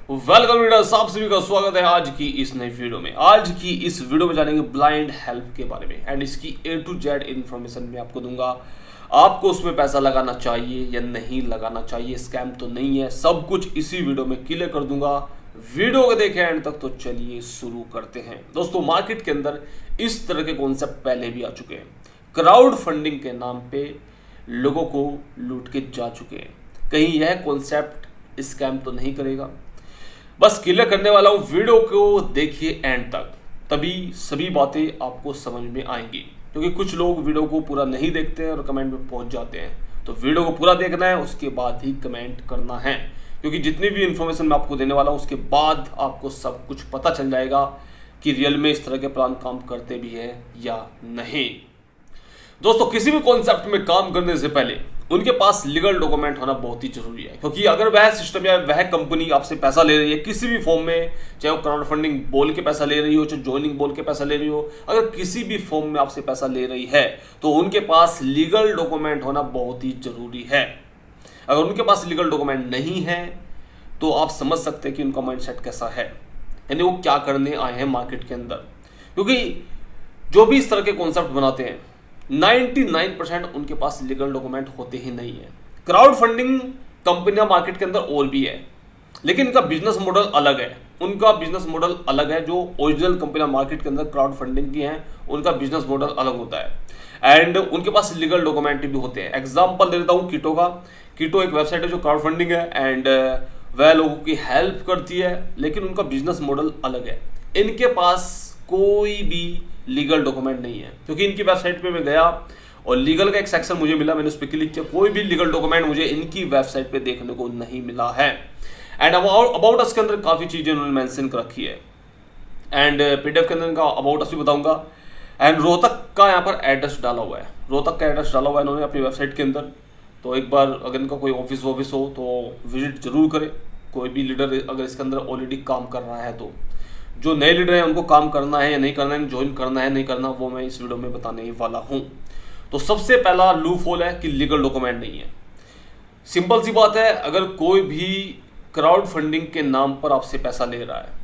Welcome readers, आप सभी का स्वागत है आज की इस नई वीडियो में। आज की इस वीडियो में जानेंगे ब्लाइंड हेल्प के बारे में एंड इसकी A to Z इन्फॉर्मेशन मैं आपको दूंगा। आपको उसमें पैसा लगाना चाहिए या नहीं लगाना चाहिए, स्कैम तो नहीं है, सब कुछ इसी वीडियो में क्लियर कर दूंगा। वीडियो को देखें एंड तक। तो चलिए शुरू करते हैं। दोस्तों, मार्केट के अंदर इस तरह के कॉन्सेप्ट पहले भी आ चुके हैं। क्राउड फंडिंग के नाम पे लोगों को लूट के जा चुके हैं। कहीं यह कॉन्सेप्ट स्कैम तो नहीं करेगा? बस क्लियर करने वाला हूं, वीडियो को देखिए एंड तक, तभी सभी बातें आपको समझ में आएंगी। क्योंकि कुछ लोग वीडियो को पूरा नहीं देखते हैं और कमेंट में पहुंच जाते हैं। तो वीडियो को पूरा देखना है, उसके बाद ही कमेंट करना है। क्योंकि जितनी भी इंफॉर्मेशन मैं आपको देने वाला हूं उसके बाद आपको सब कुछ पता चल जाएगा कि रियल में इस तरह के प्लान काम करते भी हैं या नहीं। दोस्तों, किसी भी कॉन्सेप्ट में काम करने से पहले उनके पास लीगल डॉक्यूमेंट होना बहुत ही जरूरी है। क्योंकि अगर वह सिस्टम या वह कंपनी आपसे पैसा ले रही है किसी भी फॉर्म में, चाहे वो क्राउड फंडिंग बोल के पैसा ले रही हो, चाहे ज्वाइनिंग बोल के पैसा ले रही हो, अगर किसी भी फॉर्म में आपसे पैसा ले रही है तो उनके पास लीगल डॉक्यूमेंट होना बहुत ही जरूरी है। अगर उनके पास लीगल डॉक्यूमेंट नहीं है तो आप समझ सकते हैं कि उनका माइंडसेट कैसा है, यानी वो क्या करने आए हैं मार्केट के अंदर। क्योंकि जो भी इस तरह के कॉन्सेप्ट बनाते हैं 99% उनके पास लीगल डॉक्यूमेंट होते ही नहीं है। क्राउड फंडिंग कंपनियां मार्केट के अंदर और भी है, लेकिन इनका बिजनेस मॉडल अलग है। उनका बिजनेस मॉडल अलग है। जो ओरिजिनल कंपनियां मार्केट के अंदर क्राउड फंडिंग की हैं उनका बिजनेस मॉडल अलग होता है एंड उनके पास लीगल डॉक्यूमेंट भी होते हैं। एग्जाम्पल दे देता हूँ कीटो का। कीटो एक वेबसाइट है जो क्राउड फंडिंग है एंड वह लोगों की हेल्प करती है, लेकिन उनका बिजनेस मॉडल अलग है। इनके पास कोई भी लीगल डॉक्यूमेंट नहीं है। क्योंकि इनकी वेबसाइट पे मैं गया और लीगल का एक सेक्शन मुझे मिला, मैंने उस पर क्लिक किया, कोई भी लीगल डॉक्यूमेंट मुझे इनकी वेबसाइट पे देखने को नहीं मिला है। एंड अबाउट अस के अंदर काफ़ी चीज़ें उन्होंने मेंशन कर रखी है एंड पीडीएफ के अंदर इनका अबाउट अस भी बताऊंगा। एंड रोहतक का यहाँ पर एड्रेस डाला हुआ है, रोहतक का एड्रेस डाला हुआ है इन्होंने अपनी वेबसाइट के अंदर। तो एक बार अगर इनका कोई ऑफिस वॉफिस हो तो विजिट जरूर करें। कोई भी लीडर अगर इसके अंदर ऑलरेडी काम कर रहा है तो जो नए लीडर हैं उनको काम करना है या नहीं करना है, ज्वाइन करना है नहीं करना, वो मैं इस वीडियो में बताने ही वाला हूं। तो सबसे पहला लूप होल है कि लीगल डॉक्यूमेंट नहीं है। सिंपल सी बात है, अगर कोई भी क्राउड फंडिंग के नाम पर आपसे पैसा ले रहा है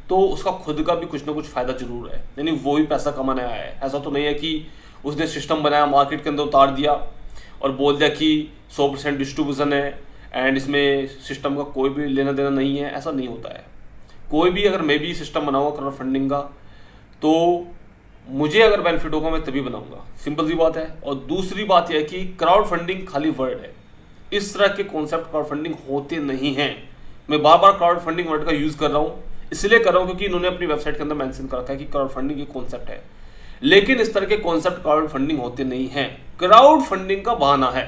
तो उसका खुद का भी कुछ ना कुछ फायदा जरूर है, यानी वो भी पैसा कमाने आया है। ऐसा तो नहीं है कि उसने सिस्टम बनाया, मार्केट के अंदर उतार दिया और बोल दिया कि 100% डिस्ट्रीब्यूशन है एंड इसमें सिस्टम का कोई भी लेना देना नहीं है। ऐसा नहीं होता है। कोई भी अगर मैं भी सिस्टम बनाऊंगा क्राउड फंडिंग का तो मुझे अगर बेनिफिट होगा मैं तभी बनाऊंगा, सिंपल सी बात है। और दूसरी बात यह है कि क्राउड फंडिंग खाली वर्ड है। इस तरह के कॉन्सेप्ट क्राउड फंडिंग होते नहीं हैं। मैं बार बार क्राउड फंडिंग वर्ड का यूज कर रहा हूँ, इसलिए कर रहा हूँ क्योंकि इन्होंने अपनी वेबसाइट के अंदर मेंशन कर रखा है कि क्राउड फंडिंग एक कॉन्सेप्ट है, लेकिन इस तरह के कॉन्सेप्ट क्राउड फंडिंग होते नहीं है। क्राउड फंडिंग का बहाना है।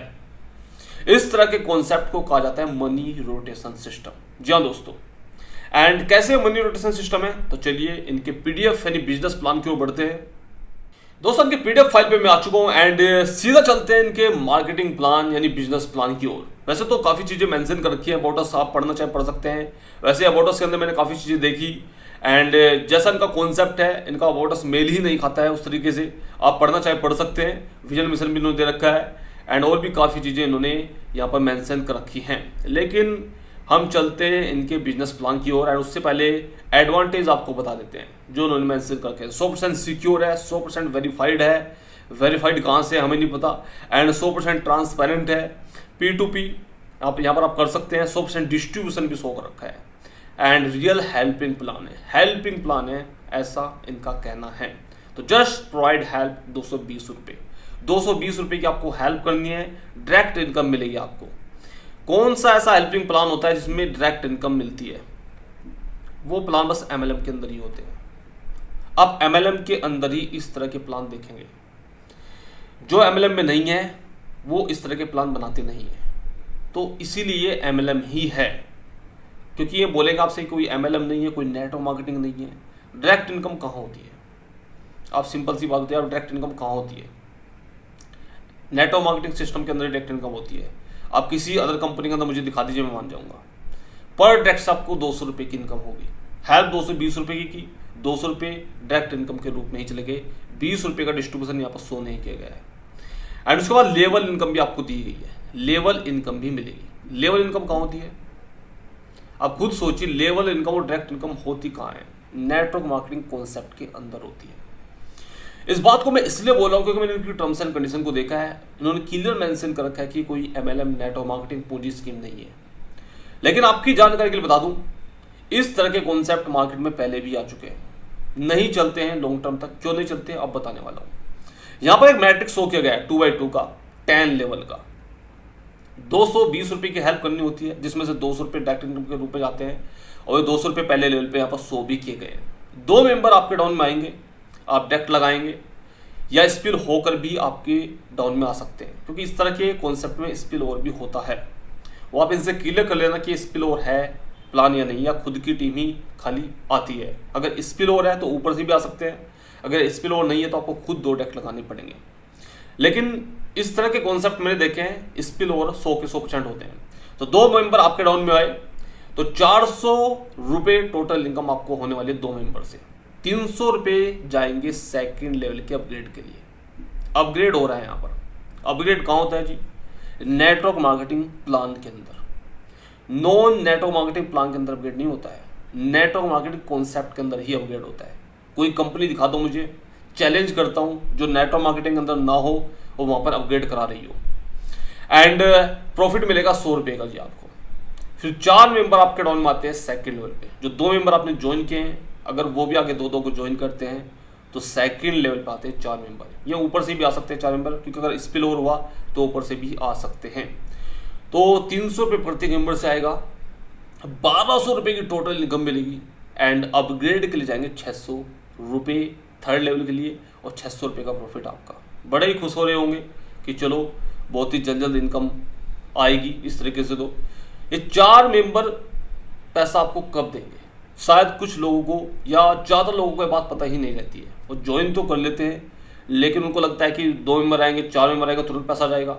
इस तरह के कॉन्सेप्ट को कहा जाता है मनी रोटेशन सिस्टम। जी हाँ दोस्तों, एंड कैसे मनी रोटेशन सिस्टम है तो चलिए इनके पीडीएफ यानी बिजनेस प्लान की ओर बढ़ते हैं। दोस्तों, इनके पीडीएफ फाइल पे मैं आ चुका हूं एंड सीधा चलते हैं इनके मार्केटिंग प्लान यानी बिजनेस प्लान की ओर। वैसे तो काफी चीजें मेंशन कर रखी है, अबाउट अस आप पढ़ना चाहे पढ़ सकते हैं। वैसे अबाउट अस के अंदर मैंने काफी चीजें देखी एंड जैसा इनका कॉन्सेप्ट है, इनका अबाउट अस मेल ही नहीं खाता है उस तरीके से। आप पढ़ना चाहे पढ़ सकते हैं। विजन मिशन भी इन्होंने दे रखा है एंड और भी काफी चीजें इन्होंने यहाँ पर मेंशन कर रखी हैं। लेकिन हम चलते हैं इनके बिजनेस प्लान की ओर एंड उससे पहले एडवांटेज आपको बता देते हैं जो उन्होंने मेंशन करके। 100% सिक्योर है, 100% वेरीफाइड है। वेरीफाइड कहाँ से हमें नहीं पता एंड 100% ट्रांसपेरेंट है। P2P आप यहाँ पर आप कर सकते हैं। 100% डिस्ट्रीब्यूशन भी शो कर रखा है एंड रियल हेल्पिंग प्लान है। हेल्पिंग प्लान है ऐसा इनका कहना है। तो जस्ट प्रोवाइड हेल्प 220 रुपये, 220 रुपये की आपको हेल्प करनी है, डायरेक्ट इनकम मिलेगी आपको। कौन सा ऐसा हेल्पिंग प्लान होता है जिसमें डायरेक्ट इनकम मिलती है? वो प्लान बस MLM के अंदर ही होते हैं। आप MLM के अंदर ही इस तरह के प्लान देखेंगे। जो MLM में नहीं है वो इस तरह के प्लान बनाते नहीं है। तो इसीलिए MLM ही है, क्योंकि ये बोलेगा आपसे कोई MLM नहीं है, कोई नेटवर्क मार्केटिंग नहीं है। डायरेक्ट इनकम कहाँ होती है? आप सिंपल सी बात होती है, आप डायरेक्ट इनकम कहाँ होती है? नेटवर्क मार्केटिंग सिस्टम के अंदर डायरेक्ट इनकम होती है। आप किसी अदर कंपनी के अंदर मुझे दिखा दीजिए, मैं मान जाऊंगा। पर डायरेक्ट आपको 200 रुपये की इनकम होगी। हेल्प 220 रुपये की 200 रुपये डायरेक्ट इनकम के रूप में ही चले गए। 20 रुपये का डिस्ट्रीब्यूशन यहाँ पर शो नहीं किया गया है। एंड उसके बाद लेवल इनकम भी आपको दी गई है, लेवल इनकम भी मिलेगी। लेवल इनकम कहाँ होती है? आप खुद सोचिए, लेवल इनकम और डायरेक्ट इनकम होती कहाँ है? नेटवर्क मार्केटिंग कॉन्सेप्ट के अंदर होती है। इस बात को मैं इसलिए बोल रहा हूँ क्योंकि मैंने इनकी टर्म्स एंड कंडीशन को देखा है। इन्होंने क्लियर मेंशन कर रखा है कि कोई MLM नेटवर्क मार्केटिंग पूंजी स्कीम नहीं है। लेकिन आपकी जानकारी के लिए बता दूं, इस तरह के कॉन्सेप्ट मार्केट में पहले भी आ चुके हैं, नहीं चलते हैं लॉन्ग टर्म तक। क्यों नहीं चलते हैं अब बताने वाला हूं। यहां पर एक मैट्रिक्स शो किया गया है 2x2 का 10 लेवल का। 220 रुपए की हेल्प करनी होती है, जिसमें से 200 रुपए डायरेक्ट इनकम के रूप में जाते हैं और 200 रुपए पहले लेवल पे यहाँ पर शो भी किए गए हैं। 2 मेंबर आपके डाउन में आएंगे, आप डायरेक्ट लगाएंगे या स्पिल होकर भी आपके डाउन में आ सकते हैं, क्योंकि इस तरह के कॉन्सेप्ट में स्पिल ओवर भी होता है। वो आप इनसे क्लियर कर लेना कि स्पिल ओवर है प्लान या नहीं, या खुद की टीम ही खाली आती है। अगर स्पिल ओवर है तो ऊपर से भी आ सकते हैं, अगर स्पिल ओवर नहीं है तो आपको खुद 2 डेक लगाने पड़ेंगे। लेकिन इस तरह के कॉन्सेप्ट मैंने देखे हैं, स्पिल ओवर 100 के 100% होते हैं। तो 2 मेंबर आपके डाउन में आए तो 400 रुपए टोटल इनकम आपको होने वाली है 2 मेंबर से। 300 रुपए जाएंगे सेकंड लेवल के अपग्रेड के लिए। अपग्रेड हो रहा है यहाँ पर। अपग्रेड कहाँ होता है जी? नेटवर्क मार्केटिंग प्लान के अंदर। नॉन नेटवर्क मार्केटिंग प्लान के अंदर अपग्रेड नहीं होता है, नेटवर्क मार्केटिंग कॉन्सेप्ट के अंदर ही अपग्रेड होता है। कोई कंपनी दिखा दो मुझे, चैलेंज करता हूं, जो नेटवर्क मार्केटिंग के अंदर ना हो वो वहां पर अपग्रेड करा रही हो, एंड प्रॉफिट मिलेगा 100 रुपए का जी आपको। फिर 4 मेंबर आपके डाउन में आते हैं सेकंड लेवल पे। जो 2 मेंबर आपने ज्वाइन किए हैं, अगर वो भी आगे 2-2 को ज्वाइन करते हैं तो सेकंड लेवल पे आते हैं 4 मेंबर। ये ऊपर से भी आ सकते हैं 4 मेंबर, क्योंकि अगर स्पिल ओवर हुआ तो ऊपर से भी आ सकते हैं। तो 300 रुपये प्रति मेंबर से आएगा, 1200 रुपये की टोटल इनकम मिलेगी, एंड अपग्रेड के लिए जाएंगे 600 रुपये थर्ड लेवल के लिए, और 600 रुपये का प्रॉफिट आपका। बड़े ही खुश हो रहे होंगे कि चलो बहुत ही जल्द इनकम आएगी इस तरीके से। तो ये 4 मेंबर पैसा आपको कब देंगे? शायद कुछ लोगों को या ज़्यादा लोगों को ये बात पता ही नहीं रहती है। वो ज्वाइन तो कर लेते हैं, लेकिन उनको लगता है कि 2 मेंबर आएंगे, 4 मेंबर आएगा, तुरंत पैसा जाएगा।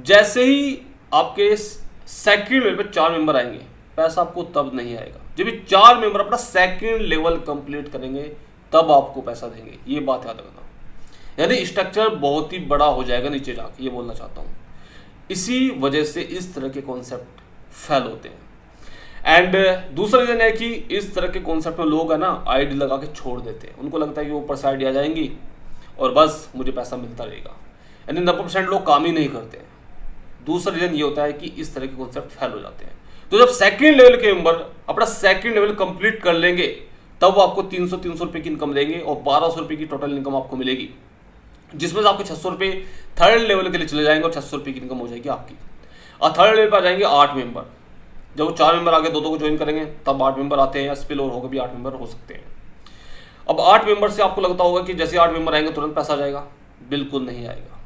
जैसे ही आपके सेकंड लेवल पे 4 मेंबर आएंगे, पैसा आपको तब नहीं आएगा जब ये 4 मेंबर अपना सेकंड लेवल कंप्लीट करेंगे, तब आपको पैसा देंगे। ये बात याद रखना। यानी स्ट्रक्चर बहुत ही बड़ा हो जाएगा नीचे जाके, ये बोलना चाहता हूँ। इसी वजह से इस तरह के कॉन्सेप्ट फेल होते हैं। एंड दूसरा रीजन है कि इस तरह के कॉन्सेप्ट में लोग है ना आईडी लगा के छोड़ देते हैं। उनको लगता है कि ऊपर से आईडी आ जाएंगी और बस मुझे पैसा मिलता रहेगा। यानी 90% लोग काम ही नहीं करते हैं। दूसरा रीजन ये होता है कि इस तरह के कॉन्सेप्ट फेल हो जाते हैं। तो जब सेकंड लेवल के मेंबर अपना सेकंड लेवल कंप्लीट कर लेंगे, तब वो आपको 300 रुपये की इनकम देंगे और 1200 रुपये की टोटल इनकम आपको मिलेगी, जिसमें से आपके 600 रुपये थर्ड लेवल के लिए चले जाएंगे और 600 रुपये की इनकम हो जाएगी आपकी। और थर्ड लेवल पर आ जाएंगे 8 मेंबर। जब वो 4 मेंबर आगे 2-2 को ज्वाइन करेंगे, तब 8 मेंबर आते हैं, या स्पिल ओवर होकर भी 8 मेंबर हो सकते हैं। अब 8 मेंबर से आपको लगता होगा कि जैसे 8 मेंबर आएंगे तुरंत पैसा जाएगा। बिल्कुल नहीं आएगा,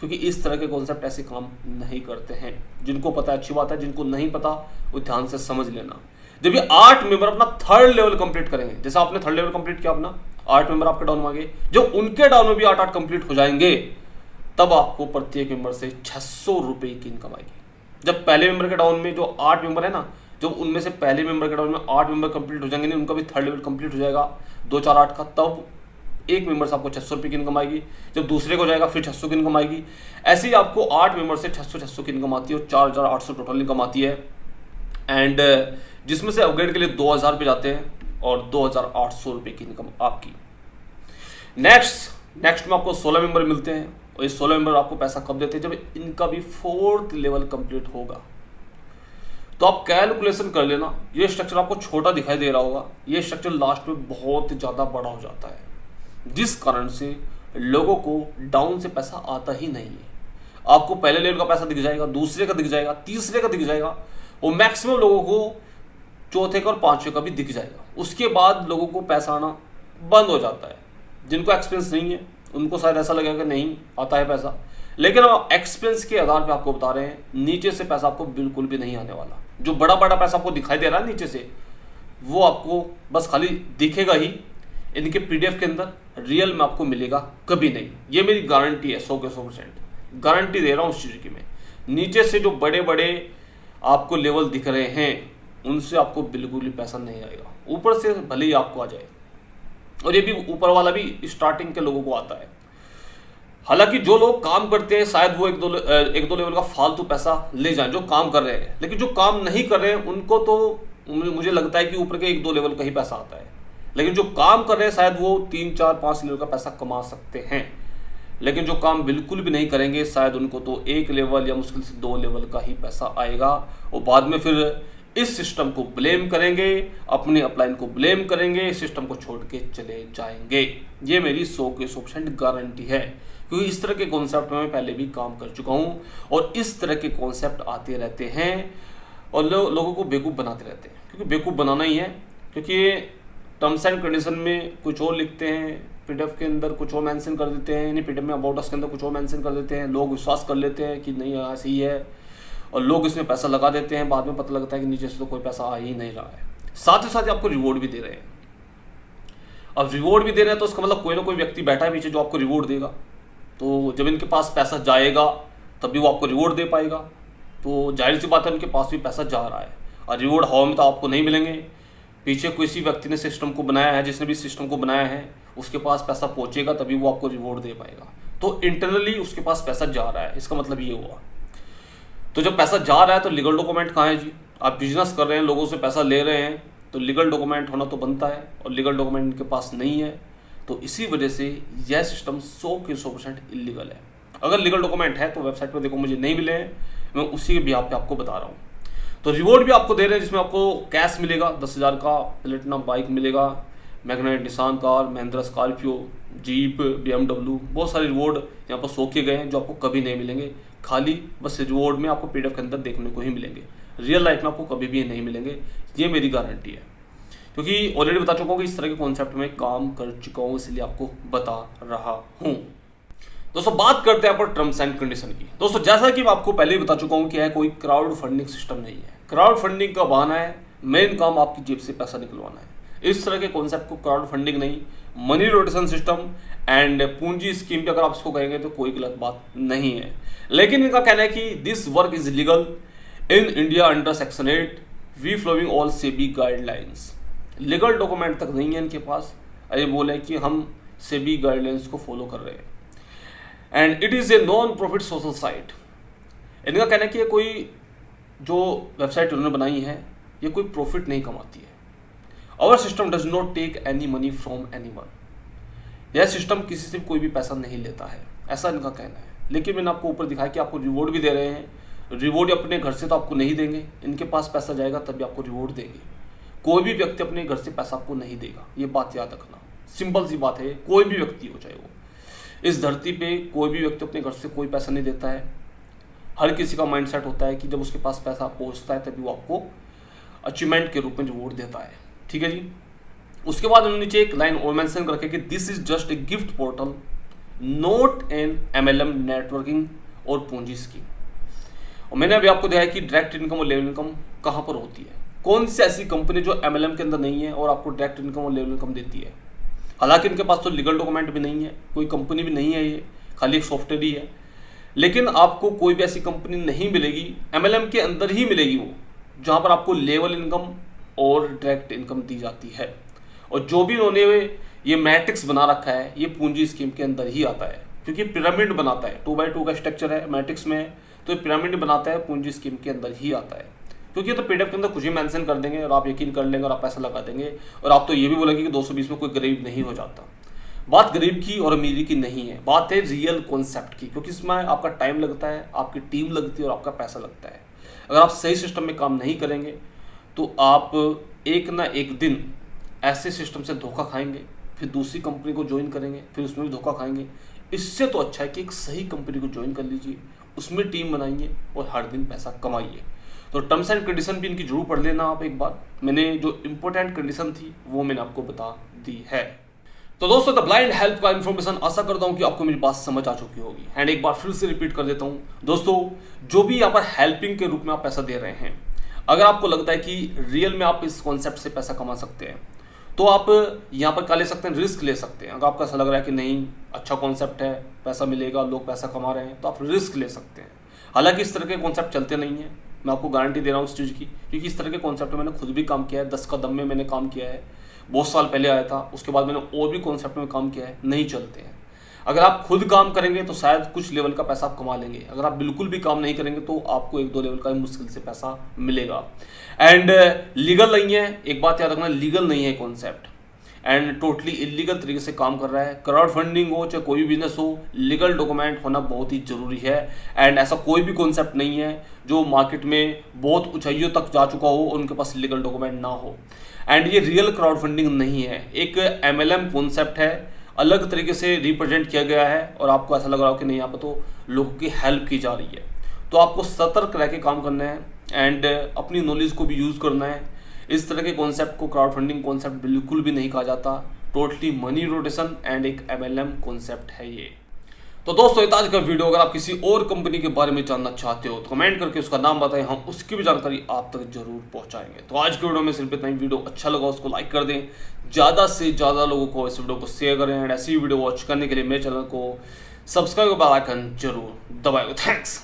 क्योंकि इस तरह के कॉन्सेप्ट ऐसे काम नहीं करते हैं। जिनको पता है अच्छी बात है, जिनको नहीं पता वो ध्यान से समझ लेना। जब ये 8 मेंबर अपना थर्ड लेवल कंप्लीट करेंगे, जैसे आपने थर्ड लेवल कंप्लीट किया अपना, 8 मेंबर आपके डाउन में आ गए, जब उनके डाउन में भी 8-8 कंप्लीट हो जाएंगे, तब आपको प्रत्येक मेंबर से 600 रुपये की इनकम आएगी। जब पहले मेंबर के डाउन में जो 8 मेंबर है ना, जब उनमें से पहले मेंबर के डाउन में 8 मेंबर कंप्लीट हो जाएंगे, उनका भी थर्ड लेवल कंप्लीट हो जाएगा 2-4-8 का, तब एक मेंबर से आपको 600 रुपये की इनकम आएगी। जब दूसरे को जाएगा फिर 600 की इनकम आएगी। ऐसे ही आपको 8 मेंबर से 600 की इनकम आती है और 4800 टोटल इनकम आती है। एंड जिसमें से अपग्रेड के लिए 2000 रुपये जाते हैं और 2800 रुपये की इनकम आपकी। नेक्स्ट में आपको 16 मेंबर मिलते हैं, और ये 16 मेंबर आपको पैसा कब देते हैं? जब इनका भी 4th लेवल कंप्लीट होगा। तो आप कैलकुलेशन कर लेना, ये स्ट्रक्चर आपको छोटा दिखाई दे रहा होगा, ये स्ट्रक्चर लास्ट में बहुत ज़्यादा बड़ा हो जाता है, जिस कारण से लोगों को डाउन से पैसा आता ही नहीं है। आपको पहले लेवल का पैसा दिख जाएगा, दूसरे का दिख जाएगा, तीसरे का दिख जाएगा, और मैक्सिमम लोगों को चौथे का और 5वें का भी दिख जाएगा। उसके बाद लोगों को पैसा आना बंद हो जाता है। जिनको एक्सपीरियंस नहीं है उनको शायद ऐसा लगेगा कि नहीं आता है पैसा, लेकिन हम एक्सपीरियंस के आधार पे आपको बता रहे हैं, नीचे से पैसा आपको बिल्कुल भी नहीं आने वाला। जो बड़ा बड़ा पैसा आपको दिखाई दे रहा है नीचे से, वो आपको बस खाली दिखेगा ही, इनके PDF के अंदर रियल में आपको मिलेगा कभी नहीं। ये मेरी गारंटी है, 100 के 100% गारंटी दे रहा हूँ उस चीज़ की मैं। नीचे से जो बड़े बड़े आपको लेवल दिख रहे हैं, उनसे आपको बिल्कुल भी पैसा नहीं आएगा। ऊपर से भले ही आपको आ जाए, और ये भी ऊपर वाला भी स्टार्टिंग के लोगों को आता है। हालांकि जो लोग काम करते हैं शायद वो एक दो लेवल का फालतू पैसा ले जाएं, जो काम कर रहे हैं, लेकिन जो काम नहीं कर रहे हैं उनको तो मुझे लगता है कि ऊपर के 1-2 लेवल का ही पैसा आता है, लेकिन जो काम कर रहे हैं शायद वो 3-4-5 लेवल का पैसा कमा सकते हैं, लेकिन जो काम बिल्कुल भी नहीं करेंगे शायद उनको तो 1 लेवल या मुश्किल से 2 लेवल का ही पैसा आएगा, और बाद में फिर इस सिस्टम को ब्लेम करेंगे, अपने अपलाइन को ब्लेम करेंगे, इस सिस्टम को छोड़ के चले जाएंगे। ये मेरी 100% गारंटी है, क्योंकि इस तरह के कॉन्सेप्ट में मैं पहले भी काम कर चुका हूँ और इस तरह के कॉन्सेप्ट आते रहते हैं और लोगों को बेवकूफ़ बनाते रहते हैं, क्योंकि बेवकूफ़ बनाना ही है। क्योंकि टर्म्स एंड कंडीशन में कुछ और लिखते हैं, पीडीएफ के अंदर कुछ और मेंशन कर देते हैं, यानी पीडीएफ में अबाउट अस के अंदर कुछ और मेंशन कर देते हैं, लोग विश्वास कर लेते हैं कि नहीं ऐसे ही है और लोग इसमें पैसा लगा देते हैं, बाद में पता लगता है कि नीचे से तो कोई पैसा आ ही नहीं रहा है। साथ ही साथ आपको रिवॉर्ड भी दे रहे हैं। अब रिवॉर्ड भी दे रहे हैं तो उसका मतलब कोई ना कोई व्यक्ति बैठा है पीछे जो आपको रिवॉर्ड देगा, तो जब इनके पास पैसा जाएगा तब भी वो आपको रिवॉर्ड दे पाएगा, तो जाहिर सी बात है उनके पास भी पैसा जा रहा है और रिवॉर्ड हवा में तो आपको नहीं मिलेंगे। पीछे किसी व्यक्ति ने सिस्टम को बनाया है, जिसने भी सिस्टम को बनाया है उसके पास पैसा पहुंचेगा तभी वो आपको रिवॉर्ड दे पाएगा, तो इंटरनली उसके पास पैसा जा रहा है, इसका मतलब ये हुआ। तो जब पैसा जा रहा है तो लीगल डॉक्यूमेंट कहाँ है जी? आप बिजनेस कर रहे हैं, लोगों से पैसा ले रहे हैं, तो लीगल डॉक्यूमेंट होना तो बनता है और लीगल डॉक्यूमेंट इनके पास नहीं है, तो इसी वजह से यह सिस्टम 100% इलीगल है। अगर लीगल डॉक्यूमेंट है तो वेबसाइट पर देखो मुझे नहीं मिले हैं, मैं उसी के बिहाफ पे आपको बता रहा हूँ। तो रिवॉर्ड भी आपको दे रहे हैं जिसमें आपको कैश मिलेगा 10,000 का, प्लेटिनम बाइक मिलेगा, magnet Nissan car, Mahindra Scorpio, jeep, BMW, बहुत सारे रिवॉर्ड यहाँ पर शो किए गए हैं जो आपको कभी नहीं मिलेंगे। खाली बस रिवॉर्ड में आपको पीडीएफ के अंदर देखने को ही मिलेंगे, रियल लाइफ में आपको कभी भी नहीं मिलेंगे, ये मेरी गारंटी है, क्योंकि ऑलरेडी बता चुका हूँ कि इस तरह के कॉन्सेप्ट में काम कर चुका हूँ, इसलिए आपको बता रहा हूँ। दोस्तों बात करते हैं पर टर्म्स एंड कंडीशन की। दोस्तों जैसा कि मैं आपको पहले ही बता चुका हूँ कि यह कोई क्राउड फंडिंग सिस्टम नहीं है। क्राउड फंडिंग का बहाना है, मेन काम आपकी जेब से पैसा निकलवाना है। इस तरह के कॉन्सेप्ट को क्राउड फंडिंग नहीं, मनी रोटेशन सिस्टम एंड पूंजी स्कीम पे अगर आप इसको कहेंगे तो कोई गलत बात नहीं है, लेकिन इनका कहना है कि this work is legal in India under section 8 we following all SEBI guidelines. Legal document तक नहीं है इनके पास, ये बोले कि हम सेबी गाइडलाइंस को फॉलो कर रहे हैं and it is a non profit social site. इनका कहना है कि ये कोई जो वेबसाइट उन्होंने बनाई है ये कोई प्रॉफिट नहीं कमाती है। Our system does not take any money from anyone. यह सिस्टम किसी से कोई भी पैसा नहीं लेता है, ऐसा इनका कहना है। लेकिन मैंने आपको ऊपर दिखाया कि आपको रिवॉर्ड भी दे रहे हैं, रिवॉर्ड अपने घर से तो आपको नहीं देंगे, इनके पास पैसा जाएगा तभी आपको रिवॉर्ड देंगे। कोई भी व्यक्ति अपने घर से पैसा आपको नहीं देगा, ये बात याद रखना। सिंपल सी बात है, कोई भी व्यक्ति हो चाहे वो, इस धरती पे कोई भी व्यक्ति अपने घर से कोई पैसा नहीं देता है। हर किसी का माइंडसेट होता है कि जब उसके पास पैसा पहुंचता है तभी वो आपको अचीवमेंट के रूप में रिवॉर्ड देता है, ठीक है जी। उसके बाद उन्होंने नीचे एक लाइन और मेंशन कर रखी कि this is just a gift portal not an MLM networking और पूंजी स्कीम। और मैंने अभी आपको दिखाया कि डायरेक्ट इनकम और लेवल इनकम कहाँ पर होती है, कौन सी ऐसी कंपनी जो MLM के अंदर नहीं है और आपको डायरेक्ट इनकम और लेवल इनकम देती है। हालांकि इनके पास तो लीगल डॉक्यूमेंट भी नहीं है, कोई कंपनी भी नहीं है, ये खाली एक सॉफ्टवेयर ही है, लेकिन आपको कोई भी ऐसी कंपनी नहीं मिलेगी, MLM के अंदर ही मिलेगी वो, जहाँ पर आपको लेवल इनकम और डायरेक्ट इनकम दी जाती है। और जो भी उन्होंने ये मैट्रिक्स बना रखा है ये पूंजी स्कीम के अंदर ही आता है, क्योंकि पिरामिड बनाता है, 2x2 का स्ट्रक्चर है मैट्रिक्स में, तो ये पिरामिड बनाता है पूंजी स्कीम के अंदर ही आता है। क्योंकि तो पीडीएफ के अंदर कुछ ही मेंशन कर देंगे और आप यकीन कर लेंगे और आप पैसा लगा देंगे, और आप तो ये भी बोलेंगे कि 220 में कोई गरीब नहीं हो जाता। बात गरीब की और अमीरी की नहीं है, बात है रियल कॉन्सेप्ट की, क्योंकि इसमें आपका टाइम लगता है, आपकी टीम लगती है और आपका पैसा लगता है। अगर आप सही सिस्टम में काम नहीं करेंगे तो आप एक ना एक दिन ऐसे सिस्टम से धोखा खाएंगे, फिर दूसरी कंपनी को ज्वाइन करेंगे, फिर उसमें भी धोखा खाएंगे। इससे तो अच्छा है कि एक सही कंपनी को ज्वाइन कर लीजिए, उसमें टीम बनाइए और हर दिन पैसा कमाइए। तो टर्म्स एंड कंडीशन भी इनकी जरूर पढ़ लेना आप एक बार, मैंने जो इंपॉर्टेंट कंडीशन थी वो मैंने आपको बता दी है। तो दोस्तों द ब्लाइंड हेल्प का इन्फॉर्मेशन आशा करता हूँ कि आपको मेरी बात समझ आ चुकी होगी, एंड एक बार फिर से रिपीट कर देता हूँ दोस्तों, जो भी यहाँ पर हेल्पिंग के रूप में आप पैसा दे रहे हैं, अगर आपको लगता है कि रियल में आप इस कॉन्सेप्ट से पैसा कमा सकते हैं तो आप यहाँ पर क्या ले सकते हैं, रिस्क ले सकते हैं। अगर आपको ऐसा लग रहा है कि नहीं अच्छा कॉन्सेप्ट है, पैसा मिलेगा, लोग पैसा कमा रहे हैं, तो आप रिस्क ले सकते हैं। हालांकि इस तरह के कॉन्सेप्ट चलते नहीं हैं, मैं आपको गारंटी दे रहा हूँ इस चीज़ की, क्योंकि इस तरह के कॉन्सेप्ट में मैंने खुद भी काम किया है, 10 का दम में मैंने काम किया है, बहुत साल पहले आया था, उसके बाद मैंने और भी कॉन्सेप्ट में काम किया है, नहीं चलते हैं। अगर आप खुद काम करेंगे तो शायद कुछ लेवल का पैसा आप कमा लेंगे, अगर आप बिल्कुल भी काम नहीं करेंगे तो आपको 1-2 लेवल का मुश्किल से पैसा मिलेगा। एंड लीगल नहीं है, एक बात याद रखना, लीगल नहीं है कॉन्सेप्ट, एंड टोटली इलीगल तरीके से काम कर रहा है। क्राउड फंडिंग हो चाहे कोई भी बिजनेस हो, लीगल डॉक्यूमेंट होना बहुत ही जरूरी है। एंड ऐसा कोई भी कॉन्सेप्ट नहीं है जो मार्केट में बहुत ऊंचाइयों तक जा चुका हो और उनके पास लीगल डॉक्यूमेंट ना हो। एंड ये रियल क्राउड फंडिंग नहीं है, एक MLM कॉन्सेप्ट है, अलग तरीके से रिप्रेजेंट किया गया है और आपको ऐसा लग रहा हो कि नहीं यहाँ पर तो लोगों की हेल्प की जा रही है। तो आपको सतर्क रह के काम करना है एंड अपनी नॉलेज को भी यूज़ करना है। इस तरह के कॉन्सेप्ट को क्राउड फंडिंग कॉन्सेप्ट बिल्कुल भी नहीं कहा जाता, टोटली मनी रोटेशन एंड एक MLM कॉन्सेप्ट है ये। तो दोस्तों ये आज का वीडियो, अगर आप किसी और कंपनी के बारे में जानना चाहते हो तो कमेंट करके उसका नाम बताएं, हम उसकी भी जानकारी आप तक जरूर पहुंचाएंगे। तो आज के वीडियो में सिर्फ इतना ही। वीडियो अच्छा लगा उसको लाइक कर दें, ज़्यादा से ज़्यादा लोगों को इस वीडियो को शेयर करें एंड ऐसी वीडियो वॉच करने के लिए मेरे चैनल को सब्सक्राइब बेल आइकन जरूर दबाएं। थैंक्स।